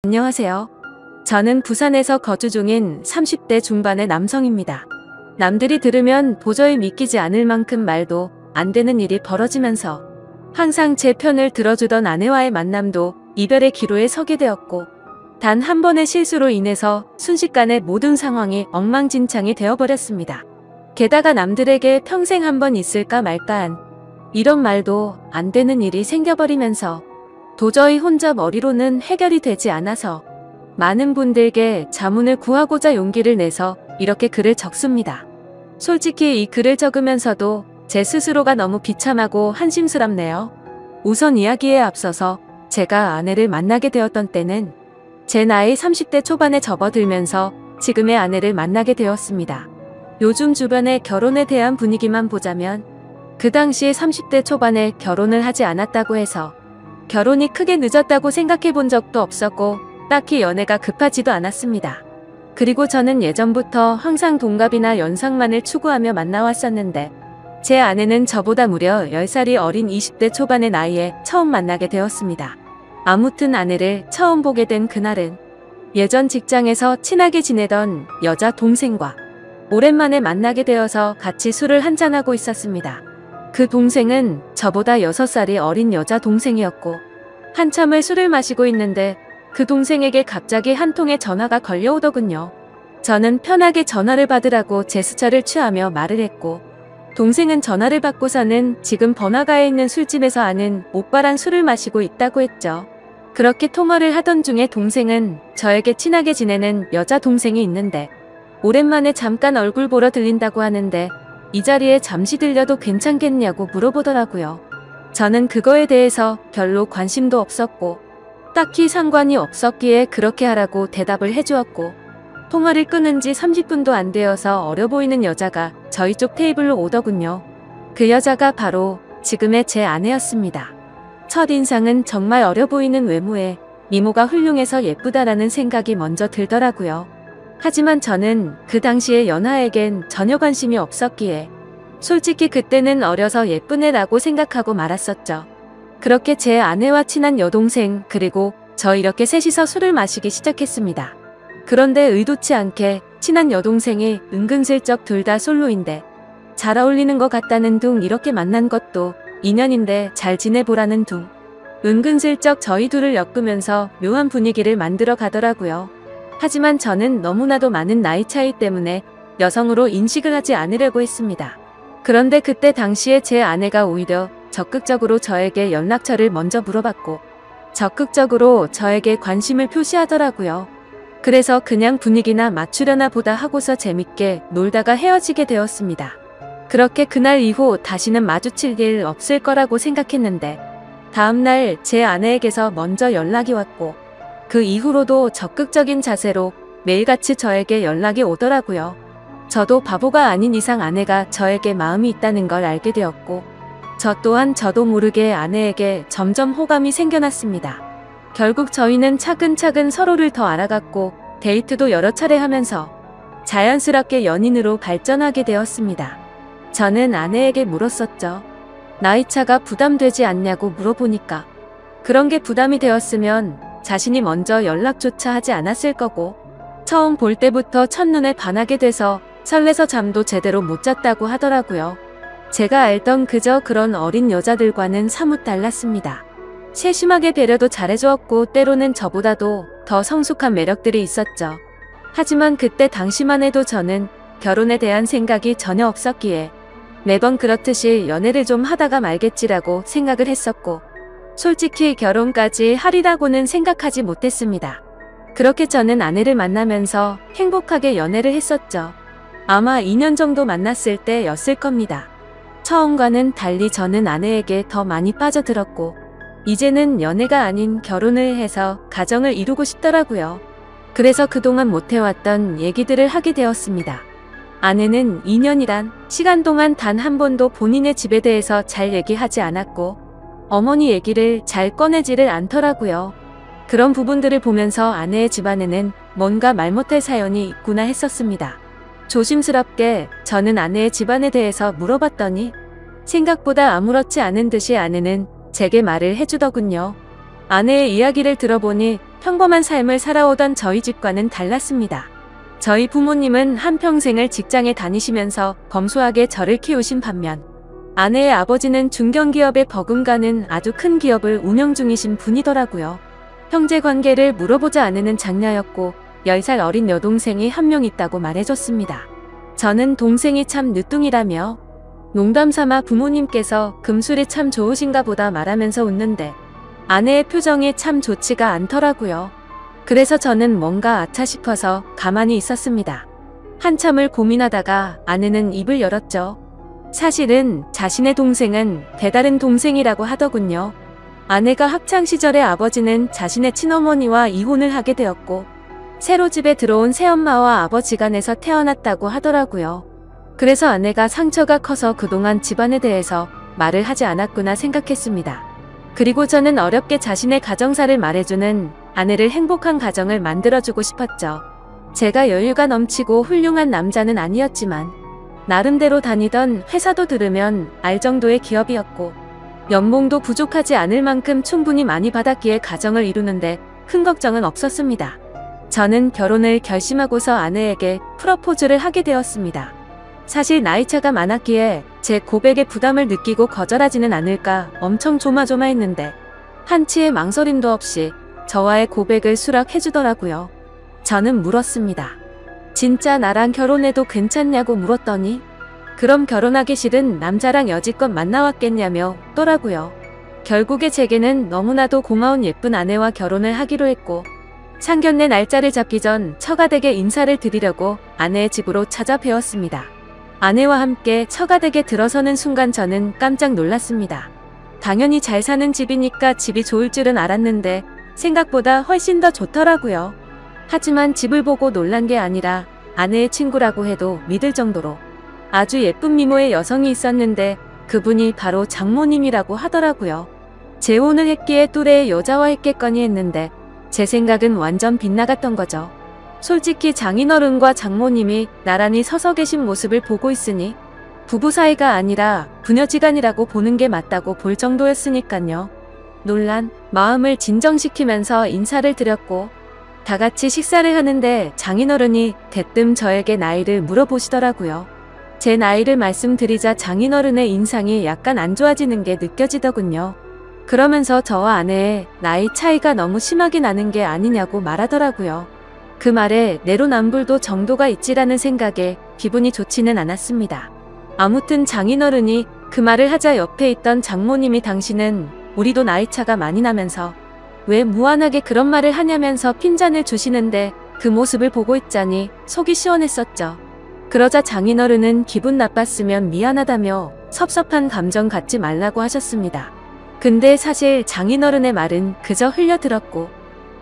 안녕하세요. 저는 부산에서 거주 중인 30대 중반의 남성입니다. 남들이 들으면 도저히 믿기지 않을 만큼 말도 안 되는 일이 벌어지면서 항상 제 편을 들어주던 아내와의 만남도 이별의 기로에 서게 되었고, 단 한 번의 실수로 인해서 순식간에 모든 상황이 엉망진창이 되어버렸습니다. 게다가 남들에게 평생 한 번 있을까 말까한 이런 말도 안 되는 일이 생겨버리면서 도저히 혼자 머리로는 해결이 되지 않아서 많은 분들께 자문을 구하고자 용기를 내서 이렇게 글을 적습니다. 솔직히 이 글을 적으면서도 제 스스로가 너무 비참하고 한심스럽네요. 우선 이야기에 앞서서 제가 아내를 만나게 되었던 때는 제 나이 30대 초반에 접어들면서 지금의 아내를 만나게 되었습니다. 요즘 주변의 결혼에 대한 분위기만 보자면 그 당시 30대 초반에 결혼을 하지 않았다고 해서 결혼이 크게 늦었다고 생각해 본 적도 없었고 딱히 연애가 급하지도 않았습니다. 그리고 저는 예전부터 항상 동갑이나 연상만을 추구하며 만나왔었는데 제 아내는 저보다 무려 10살이 어린 20대 초반의 나이에 처음 만나게 되었습니다. 아무튼 아내를 처음 보게 된 그날은 예전 직장에서 친하게 지내던 여자 동생과 오랜만에 만나게 되어서 같이 술을 한잔하고 있었습니다. 그 동생은 저보다 6살이 어린 여자 동생이었고 한참을 술을 마시고 있는데 그 동생에게 갑자기 한 통의 전화가 걸려오더군요. 저는 편하게 전화를 받으라고 제스처를 취하며 말을 했고, 동생은 전화를 받고서는 지금 번화가에 있는 술집에서 아는 오빠랑 술을 마시고 있다고 했죠. 그렇게 통화를 하던 중에 동생은 저에게 친하게 지내는 여자 동생이 있는데 오랜만에 잠깐 얼굴 보러 들린다고 하는데 이 자리에 잠시 들려도 괜찮겠냐고 물어보더라고요. 저는 그거에 대해서 별로 관심도 없었고 딱히 상관이 없었기에 그렇게 하라고 대답을 해주었고, 통화를 끊은 지 30분도 안 되어서 어려 보이는 여자가 저희 쪽 테이블로 오더군요. 그 여자가 바로 지금의 제 아내였습니다. 첫인상은 정말 어려 보이는 외모에 미모가 훌륭해서 예쁘다라는 생각이 먼저 들더라고요. 하지만 저는 그 당시에 연하에겐 전혀 관심이 없었기에 솔직히 그때는 어려서 예쁜 애라고 생각하고 말았었죠. 그렇게 제 아내와 친한 여동생 그리고 저 이렇게 셋이서 술을 마시기 시작했습니다. 그런데 의도치 않게 친한 여동생이 은근슬쩍 둘 다 솔로인데 잘 어울리는 것 같다는 둥 이렇게 만난 것도 인연인데 잘 지내보라는 둥 은근슬쩍 저희 둘을 엮으면서 묘한 분위기를 만들어 가더라고요. 하지만 저는 너무나도 많은 나이 차이 때문에 여성으로 인식을 하지 않으려고 했습니다. 그런데 그때 당시에 제 아내가 오히려 적극적으로 저에게 연락처를 먼저 물어봤고 적극적으로 저에게 관심을 표시하더라고요. 그래서 그냥 분위기나 맞추려나 보다 하고서 재밌게 놀다가 헤어지게 되었습니다. 그렇게 그날 이후 다시는 마주칠 일 없을 거라고 생각했는데 다음날 제 아내에게서 먼저 연락이 왔고 그 이후로도 적극적인 자세로 매일같이 저에게 연락이 오더라고요. 저도 바보가 아닌 이상 아내가 저에게 마음이 있다는 걸 알게 되었고 저 또한 저도 모르게 아내에게 점점 호감이 생겨났습니다. 결국 저희는 차근차근 서로를 더 알아갔고 데이트도 여러 차례 하면서 자연스럽게 연인으로 발전하게 되었습니다. 저는 아내에게 물었었죠. 나이차가 부담되지 않냐고 물어보니까 그런 게 부담이 되었으면 자신이 먼저 연락조차 하지 않았을 거고 처음 볼 때부터 첫눈에 반하게 돼서 설레서 잠도 제대로 못 잤다고 하더라고요. 제가 알던 그저 그런 어린 여자들과는 사뭇 달랐습니다. 세심하게 배려도 잘해주었고 때로는 저보다도 더 성숙한 매력들이 있었죠. 하지만 그때 당시만 해도 저는 결혼에 대한 생각이 전혀 없었기에 매번 그렇듯이 연애를 좀 하다가 말겠지라고 생각을 했었고 솔직히 결혼까지 하리라고는 생각하지 못했습니다. 그렇게 저는 아내를 만나면서 행복하게 연애를 했었죠. 아마 2년 정도 만났을 때였을 겁니다. 처음과는 달리 저는 아내에게 더 많이 빠져들었고 이제는 연애가 아닌 결혼을 해서 가정을 이루고 싶더라고요. 그래서 그동안 못해왔던 얘기들을 하게 되었습니다. 아내는 2년이란 시간 동안 단 한 번도 본인의 집에 대해서 잘 얘기하지 않았고 어머니 얘기를 잘 꺼내지를 않더라고요. 그런 부분들을 보면서 아내의 집안에는 뭔가 말 못할 사연이 있구나 했었습니다. 조심스럽게 저는 아내의 집안에 대해서 물어봤더니 생각보다 아무렇지 않은 듯이 아내는 제게 말을 해주더군요. 아내의 이야기를 들어보니 평범한 삶을 살아오던 저희 집과는 달랐습니다. 저희 부모님은 한평생을 직장에 다니시면서 검소하게 저를 키우신 반면 아내의 아버지는 중견기업에 버금가는 아주 큰 기업을 운영 중이신 분이더라고요. 형제 관계를 물어보자 아내는 장녀였고 10살 어린 여동생이 한 명 있다고 말해줬습니다. 저는 동생이 참 늦둥이라며 농담삼아 부모님께서 금술이 참 좋으신가 보다 말하면서 웃는데 아내의 표정이 참 좋지가 않더라고요. 그래서 저는 뭔가 아차 싶어서 가만히 있었습니다. 한참을 고민하다가 아내는 입을 열었죠. 사실은 자신의 동생은 배다른 동생이라고 하더군요. 아내가 학창시절에 아버지는 자신의 친어머니와 이혼을 하게 되었고 새로 집에 들어온 새엄마와 아버지간에서 태어났다고 하더라고요. 그래서 아내가 상처가 커서 그동안 집안에 대해서 말을 하지 않았구나 생각했습니다. 그리고 저는 어렵게 자신의 가정사를 말해주는 아내를 행복한 가정을 만들어주고 싶었죠. 제가 여유가 넘치고 훌륭한 남자는 아니었지만 나름대로 다니던 회사도 들으면 알 정도의 기업이었고 연봉도 부족하지 않을 만큼 충분히 많이 받았기에 가정을 이루는데 큰 걱정은 없었습니다. 저는 결혼을 결심하고서 아내에게 프러포즈를 하게 되었습니다. 사실 나이차가 많았기에 제 고백에 부담을 느끼고 거절하지는 않을까 엄청 조마조마했는데 한치의 망설임도 없이 저와의 고백을 수락해주더라고요. 저는 물었습니다. 진짜 나랑 결혼해도 괜찮냐고 물었더니 그럼 결혼하기 싫은 남자랑 여지껏 만나왔겠냐며 또라고요. 결국에 제게는 너무나도 고마운 예쁜 아내와 결혼을 하기로 했고 상견례 날짜를 잡기 전 처가댁에 인사를 드리려고 아내의 집으로 찾아뵈었습니다. 아내와 함께 처가댁에 들어서는 순간 저는 깜짝 놀랐습니다. 당연히 잘 사는 집이니까 집이 좋을 줄은 알았는데 생각보다 훨씬 더 좋더라고요. 하지만 집을 보고 놀란 게 아니라 아내의 친구라고 해도 믿을 정도로 아주 예쁜 미모의 여성이 있었는데 그분이 바로 장모님이라고 하더라고요. 재혼을 했기에 또래의 여자와 했겠거니 했는데 제 생각은 완전 빗나갔던 거죠. 솔직히 장인어른과 장모님이 나란히 서서 계신 모습을 보고 있으니 부부 사이가 아니라 부녀지간이라고 보는 게 맞다고 볼 정도였으니깐요. 놀란 마음을 진정시키면서 인사를 드렸고 다 같이 식사를 하는데 장인어른이 대뜸 저에게 나이를 물어보시더라고요. 제 나이를 말씀드리자 장인어른의 인상이 약간 안 좋아지는 게 느껴지더군요. 그러면서 저와 아내의 나이 차이가 너무 심하게 나는 게 아니냐고 말하더라고요. 그 말에 내로남불도 정도가 있지라는 생각에 기분이 좋지는 않았습니다. 아무튼 장인어른이 그 말을 하자 옆에 있던 장모님이 당신은 우리도 나이차가 많이 나면서 왜 무한하게 그런 말을 하냐면서 핀잔을 주시는데 그 모습을 보고 있자니 속이 시원했었죠. 그러자 장인어른은 기분 나빴으면 미안하다며 섭섭한 감정 갖지 말라고 하셨습니다. 근데 사실 장인어른의 말은 그저 흘려들었고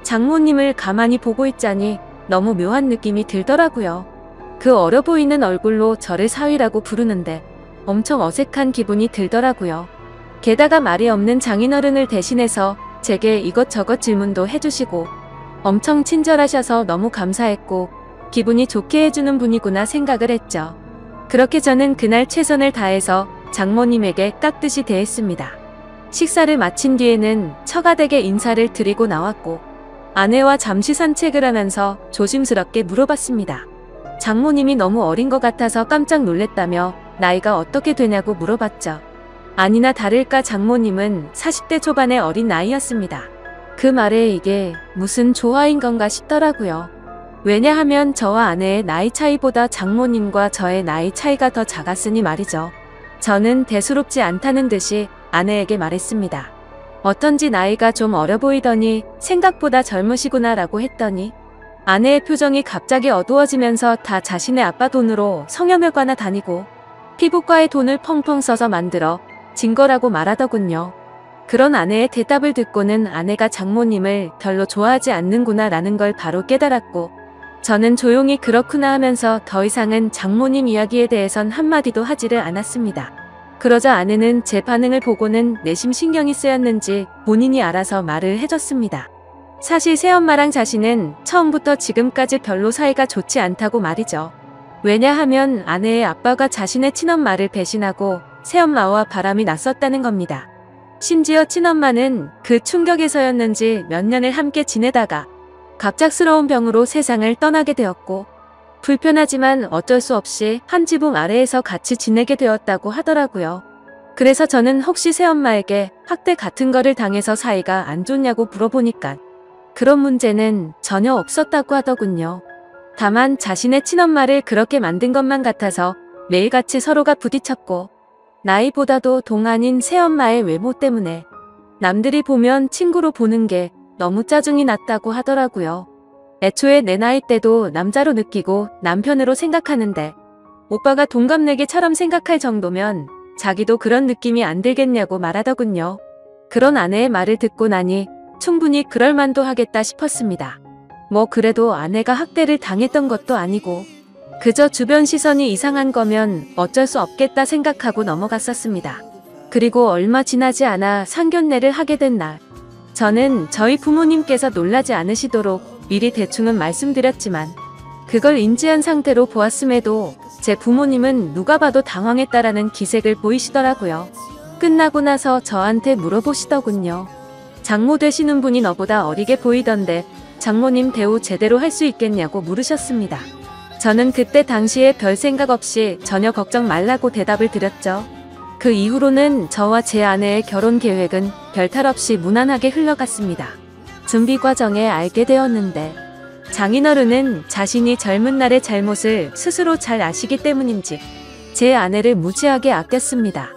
장모님을 가만히 보고 있자니 너무 묘한 느낌이 들더라고요. 그 어려 보이는 얼굴로 저를 사위라고 부르는데 엄청 어색한 기분이 들더라고요. 게다가 말이 없는 장인어른을 대신해서 제게 이것저것 질문도 해주시고 엄청 친절하셔서 너무 감사했고 기분이 좋게 해주는 분이구나 생각을 했죠. 그렇게 저는 그날 최선을 다해서 장모님에게 깍듯이 대했습니다. 식사를 마친 뒤에는 처가댁에 인사를 드리고 나왔고 아내와 잠시 산책을 하면서 조심스럽게 물어봤습니다. 장모님이 너무 어린 것 같아서 깜짝 놀랬다며 나이가 어떻게 되냐고 물어봤죠. 아니나 다를까 장모님은 40대 초반의 어린 나이였습니다. 그 말에 이게 무슨 조화인 건가 싶더라고요. 왜냐하면 저와 아내의 나이 차이보다 장모님과 저의 나이 차이가 더 작았으니 말이죠. 저는 대수롭지 않다는 듯이 아내에게 말했습니다. 어떤지 나이가 좀 어려 보이더니 생각보다 젊으시구나 라고 했더니 아내의 표정이 갑자기 어두워지면서 다 자신의 아빠 돈으로 성형외과나 다니고 피부과에 돈을 펑펑 써서 만들어 진 거라고 말하더군요. 그런 아내의 대답을 듣고는 아내가 장모님을 별로 좋아하지 않는구나 라는 걸 바로 깨달았고 저는 조용히 그렇구나 하면서 더 이상은 장모님 이야기에 대해선 한마디도 하지를 않았습니다. 그러자 아내는 제 반응을 보고는 내심 신경이 쓰였는지 본인이 알아서 말을 해줬습니다. 사실 새엄마랑 자신은 처음부터 지금까지 별로 사이가 좋지 않다고 말이죠. 왜냐하면 아내의 아빠가 자신의 친엄마를 배신하고 새엄마와 바람이 났었다는 겁니다. 심지어 친엄마는 그 충격에서였는지 몇 년을 함께 지내다가 갑작스러운 병으로 세상을 떠나게 되었고, 불편하지만 어쩔 수 없이 한 지붕 아래에서 같이 지내게 되었다고 하더라고요. 그래서 저는 혹시 새엄마에게 학대 같은 거를 당해서 사이가 안 좋냐고 물어보니까 그런 문제는 전혀 없었다고 하더군요. 다만 자신의 친엄마를 그렇게 만든 것만 같아서 매일같이 서로가 부딪혔고, 나이보다도 동안인 새엄마의 외모 때문에 남들이 보면 친구로 보는 게 너무 짜증이 났다고 하더라고요. 애초에 내 나이 때도 남자로 느끼고 남편으로 생각하는데 오빠가 동갑내기처럼 생각할 정도면 자기도 그런 느낌이 안 들겠냐고 말하더군요. 그런 아내의 말을 듣고 나니 충분히 그럴 만도 하겠다 싶었습니다. 뭐 그래도 아내가 학대를 당했던 것도 아니고 그저 주변 시선이 이상한 거면 어쩔 수 없겠다 생각하고 넘어갔었습니다. 그리고 얼마 지나지 않아 상견례를 하게 된 날, 저는 저희 부모님께서 놀라지 않으시도록 미리 대충은 말씀드렸지만 그걸 인지한 상태로 보았음에도 제 부모님은 누가 봐도 당황했다라는 기색을 보이시더라고요. 끝나고 나서 저한테 물어보시더군요. 장모 되시는 분이 너보다 어리게 보이던데 장모님 대우 제대로 할 수 있겠냐고 물으셨습니다. 저는 그때 당시에 별 생각 없이 전혀 걱정 말라고 대답을 드렸죠. 그 이후로는 저와 제 아내의 결혼 계획은 별탈 없이 무난하게 흘러갔습니다. 준비 과정에 알게 되었는데 장인어른은 자신이 젊은 날의 잘못을 스스로 잘 아시기 때문인지 제 아내를 무지하게 아꼈습니다.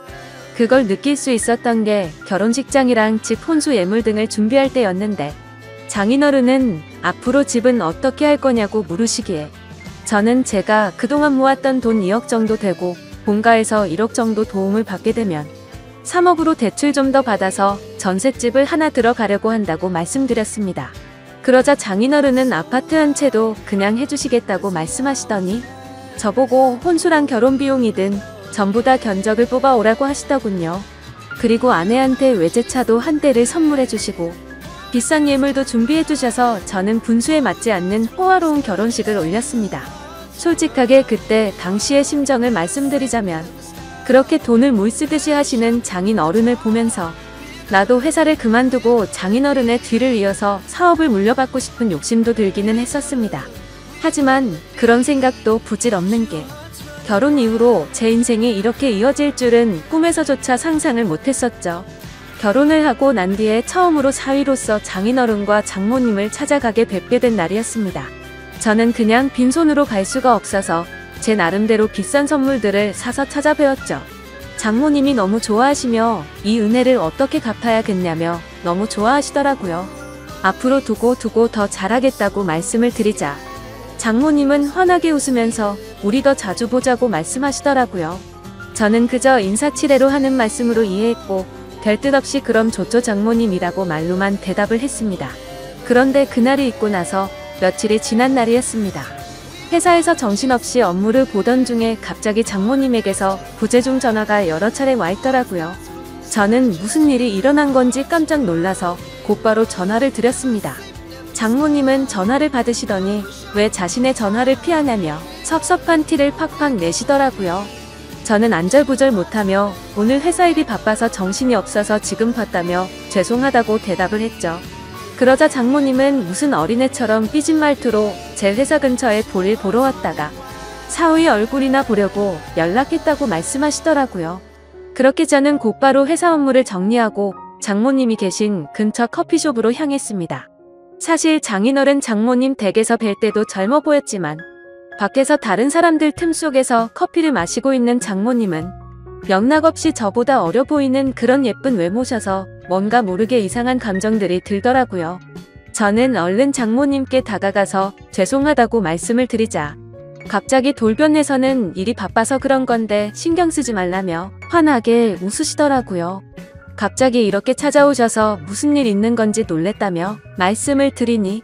그걸 느낄 수 있었던 게 결혼식장이랑 집 혼수 예물 등을 준비할 때였는데 장인어른은 앞으로 집은 어떻게 할 거냐고 물으시기에 저는 제가 그동안 모았던 돈 2억 정도 되고 본가에서 1억 정도 도움을 받게 되면 3억으로 대출 좀 더 받아서 전셋집을 하나 들어가려고 한다고 말씀드렸습니다. 그러자 장인어른은 아파트 한 채도 그냥 해주시겠다고 말씀하시더니 저보고 혼수랑 결혼 비용이든 전부 다 견적을 뽑아오라고 하시더군요. 그리고 아내한테 외제차도 한 대를 선물해 주시고 비싼 예물도 준비해 주셔서 저는 분수에 맞지 않는 호화로운 결혼식을 올렸습니다. 솔직하게 그때 당시의 심정을 말씀드리자면 그렇게 돈을 물쓰듯이 하시는 장인어른을 보면서 나도 회사를 그만두고 장인어른의 뒤를 이어서 사업을 물려받고 싶은 욕심도 들기는 했었습니다. 하지만 그런 생각도 부질없는 게 결혼 이후로 제 인생이 이렇게 이어질 줄은 꿈에서조차 상상을 못했었죠. 결혼을 하고 난 뒤에 처음으로 사위로서 장인어른과 장모님을 찾아가게 뵙게 된 날이었습니다. 저는 그냥 빈손으로 갈 수가 없어서 제 나름대로 비싼 선물들을 사서 찾아뵈었죠. 장모님이 너무 좋아하시며 이 은혜를 어떻게 갚아야겠냐며 너무 좋아하시더라고요. 앞으로 두고 더 잘하겠다고 말씀을 드리자 장모님은 환하게 웃으면서 우리 더 자주 보자고 말씀하시더라고요. 저는 그저 인사치레로 하는 말씀으로 이해했고 별 뜻 없이 그럼 좋죠 장모님이라고 말로만 대답을 했습니다. 그런데 그날이 있고 나서 며칠이 지난 날이었습니다. 회사에서 정신없이 업무를 보던 중에 갑자기 장모님에게서 부재중 전화가 여러 차례 와 있더라고요. 저는 무슨 일이 일어난 건지 깜짝 놀라서 곧바로 전화를 드렸습니다. 장모님은 전화를 받으시더니 왜 자신의 전화를 피하냐며 섭섭한 티를 팍팍 내시더라고요. 저는 안절부절 못하며 오늘 회사 일이 바빠서 정신이 없어서 지금 봤다며 죄송하다고 대답을 했죠. 그러자 장모님은 무슨 어린애처럼 삐진 말투로 제 회사 근처에 볼일 보러 왔다가 사위 얼굴이나 보려고 연락했다고 말씀하시더라고요. 그렇게 저는 곧바로 회사 업무를 정리하고 장모님이 계신 근처 커피숍으로 향했습니다. 사실 장인어른 장모님 댁에서 뵐 때도 젊어 보였지만 밖에서 다른 사람들 틈 속에서 커피를 마시고 있는 장모님은 영락없이 저보다 어려 보이는 그런 예쁜 외모셔서 뭔가 모르게 이상한 감정들이 들더라고요. 저는 얼른 장모님께 다가가서 죄송하다고 말씀을 드리자 갑자기 돌변해서는 일이 바빠서 그런 건데 신경 쓰지 말라며 환하게 웃으시더라고요. 갑자기 이렇게 찾아오셔서 무슨 일 있는 건지 놀랬다며 말씀을 드리니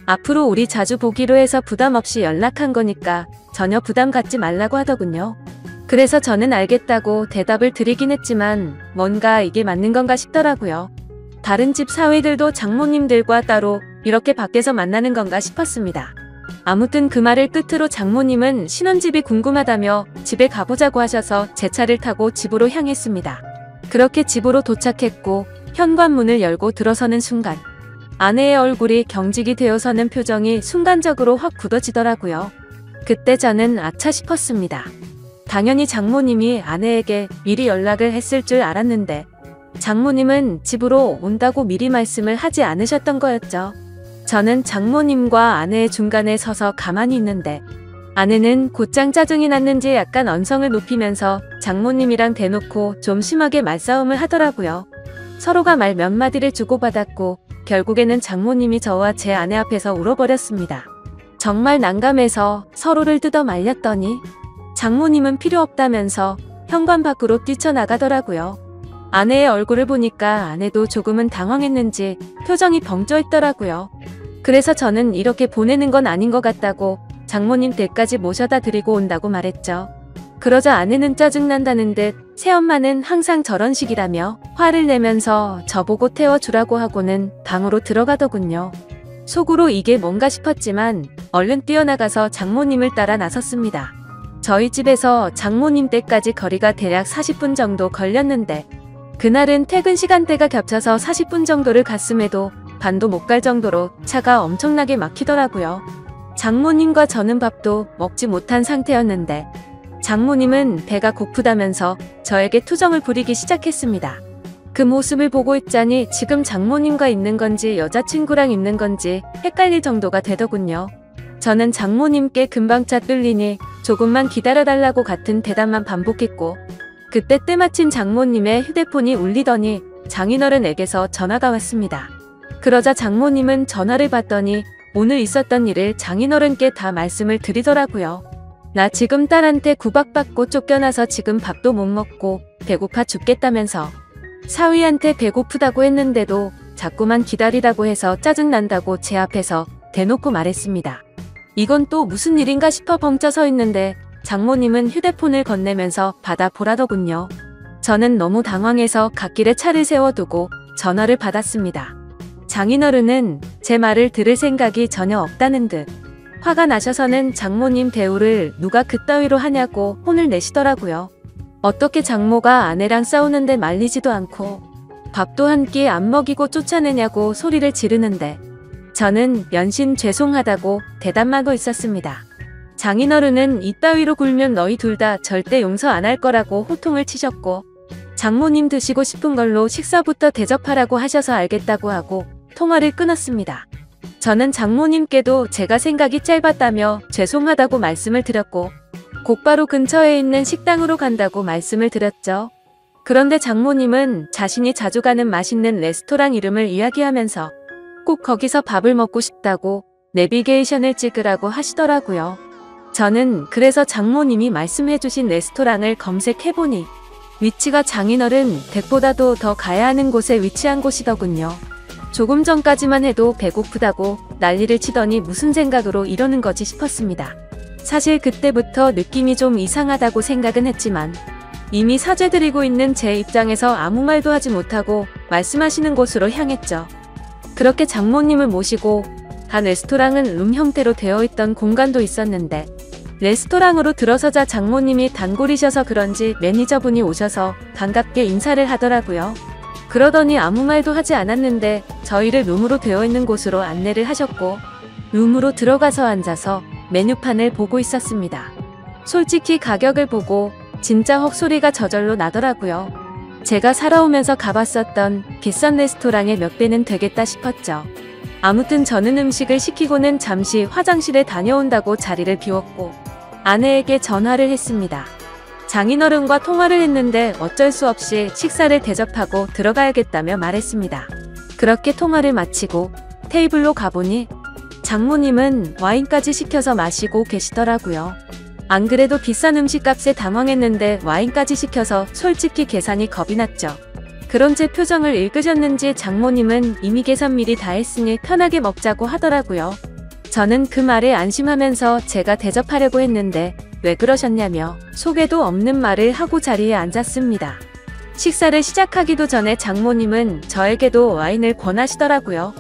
앞으로 우리 자주 보기로 해서 부담 없이 연락한 거니까 전혀 부담 갖지 말라고 하더군요. 그래서 저는 알겠다고 대답을 드리긴 했지만 뭔가 이게 맞는 건가 싶더라고요. 다른 집 사위들도 장모님들과 따로 이렇게 밖에서 만나는 건가 싶었습니다. 아무튼 그 말을 끝으로 장모님은 신혼집이 궁금하다며 집에 가보자고 하셔서 제 차를 타고 집으로 향했습니다. 그렇게 집으로 도착했고 현관문을 열고 들어서는 순간 아내의 얼굴이 경직이 되어서는 표정이 순간적으로 확 굳어지더라고요. 그때 저는 아차 싶었습니다. 당연히 장모님이 아내에게 미리 연락을 했을 줄 알았는데 장모님은 집으로 온다고 미리 말씀을 하지 않으셨던 거였죠. 저는 장모님과 아내의 중간에 서서 가만히 있는데 아내는 곧장 짜증이 났는지 약간 언성을 높이면서 장모님이랑 대놓고 좀 심하게 말싸움을 하더라고요. 서로가 말 몇 마디를 주고받았고 결국에는 장모님이 저와 제 아내 앞에서 울어버렸습니다. 정말 난감해서 서로를 뜯어 말렸더니 장모님은 필요 없다면서 현관 밖으로 뛰쳐나가더라고요. 아내의 얼굴을 보니까 아내도 조금은 당황했는지 표정이 벙쪄 있더라고요. 그래서 저는 이렇게 보내는 건 아닌 것 같다고 장모님 댁까지 모셔다 드리고 온다고 말했죠. 그러자 아내는 짜증난다는 듯 새엄마는 항상 저런 식이라며 화를 내면서 저보고 태워주라고 하고는 방으로 들어가더군요. 속으로 이게 뭔가 싶었지만 얼른 뛰어나가서 장모님을 따라 나섰습니다. 저희 집에서 장모님 댁까지 거리가 대략 40분 정도 걸렸는데 그날은 퇴근 시간대가 겹쳐서 40분 정도를 갔음에도 반도 못 갈 정도로 차가 엄청나게 막히더라고요. 장모님과 저는 밥도 먹지 못한 상태였는데 장모님은 배가 고프다면서 저에게 투정을 부리기 시작했습니다. 그 모습을 보고 있자니 지금 장모님과 있는 건지 여자친구랑 있는 건지 헷갈릴 정도가 되더군요. 저는 장모님께 금방차 뚫리니 조금만 기다려달라고 같은 대답만 반복했고 그때 때마침 장모님의 휴대폰이 울리더니 장인어른에게서 전화가 왔습니다. 그러자 장모님은 전화를 받더니 오늘 있었던 일을 장인어른께 다 말씀을 드리더라고요. 나 지금 딸한테 구박받고 쫓겨나서 지금 밥도 못 먹고 배고파 죽겠다면서 사위한테 배고프다고 했는데도 자꾸만 기다리라고 해서 짜증난다고 제 앞에서 대놓고 말했습니다. 이건 또 무슨 일인가 싶어 벙쪄 서 있는데 장모님은 휴대폰을 건네면서 받아보라더군요. 저는 너무 당황해서 갓길에 차를 세워두고 전화를 받았습니다. 장인어른은 제 말을 들을 생각이 전혀 없다는 듯 화가 나셔서는 장모님 대우를 누가 그따위로 하냐고 혼을 내시더라고요. 어떻게 장모가 아내랑 싸우는데 말리지도 않고 밥도 한 끼 안 먹이고 쫓아내냐고 소리를 지르는데 저는 연신 죄송하다고 대답하고 있었습니다. 장인어른은 이따위로 굴면 너희 둘 다 절대 용서 안 할 거라고 호통을 치셨고 장모님 드시고 싶은 걸로 식사부터 대접하라고 하셔서 알겠다고 하고 통화를 끊었습니다. 저는 장모님께도 제가 생각이 짧았다며 죄송하다고 말씀을 드렸고 곧바로 근처에 있는 식당으로 간다고 말씀을 드렸죠. 그런데 장모님은 자신이 자주 가는 맛있는 레스토랑 이름을 이야기하면서 꼭 거기서 밥을 먹고 싶다고 내비게이션을 찍으라고 하시더라고요. 저는 그래서 장모님이 말씀해주신 레스토랑을 검색해보니 위치가 장인어른 댁보다도 더 가야 하는 곳에 위치한 곳이더군요. 조금 전까지만 해도 배고프다고 난리를 치더니 무슨 생각으로 이러는 거지 싶었습니다. 사실 그때부터 느낌이 좀 이상하다고 생각은 했지만 이미 사죄드리고 있는 제 입장에서 아무 말도 하지 못하고 말씀하시는 곳으로 향했죠. 그렇게 장모님을 모시고 간 레스토랑은 룸 형태로 되어 있던 공간도 있었는데 레스토랑으로 들어서자 장모님이 단골이셔서 그런지 매니저분이 오셔서 반갑게 인사를 하더라고요. 그러더니 아무 말도 하지 않았는데 저희를 룸으로 되어 있는 곳으로 안내를 하셨고 룸으로 들어가서 앉아서 메뉴판을 보고 있었습니다. 솔직히 가격을 보고 진짜 헉소리가 저절로 나더라고요. 제가 살아오면서 가봤었던 비싼 레스토랑의 몇 배는 되겠다 싶었죠. 아무튼 저는 음식을 시키고는 잠시 화장실에 다녀온다고 자리를 비웠고 아내에게 전화를 했습니다. 장인어른과 통화를 했는데 어쩔 수 없이 식사를 대접하고 들어가야겠다며 말했습니다. 그렇게 통화를 마치고 테이블로 가보니 장모님은 와인까지 시켜서 마시고 계시더라고요. 안 그래도 비싼 음식값에 당황했는데 와인까지 시켜서 솔직히 계산이 겁이 났죠. 그런 제 표정을 읽으셨는지 장모님은 이미 계산 미리 다 했으니 편하게 먹자고 하더라고요. 저는 그 말에 안심하면서 제가 대접하려고 했는데 왜 그러셨냐며 속에도 없는 말을 하고 자리에 앉았습니다. 식사를 시작하기도 전에 장모님은 저에게도 와인을 권하시더라고요.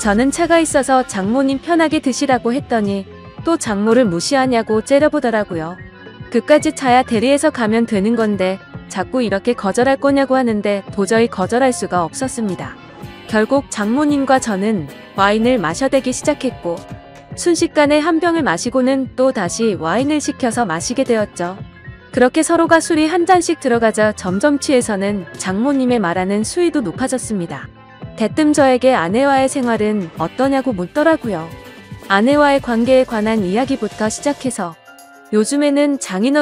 저는 차가 있어서 장모님 편하게 드시라고 했더니 또 장모를 무시하냐고 째려보더라고요. 그까짓 차야 대리해서 가면 되는 건데 자꾸 이렇게 거절할 거냐고 하는데 도저히 거절할 수가 없었습니다. 결국 장모님과 저는 와인을 마셔대기 시작했고 순식간에 한 병을 마시고는 또 다시 와인을 시켜서 마시게 되었죠. 그렇게 서로가 술이 한 잔씩 들어가자 점점 취해서는 장모님의 말하는 수위도 높아졌습니다. 대뜸 저에게 아내와의 생활은 어떠냐고 묻더라고요. 아내와의 관계에 관한 이야기부터 시작해서 요즘에는 장인어른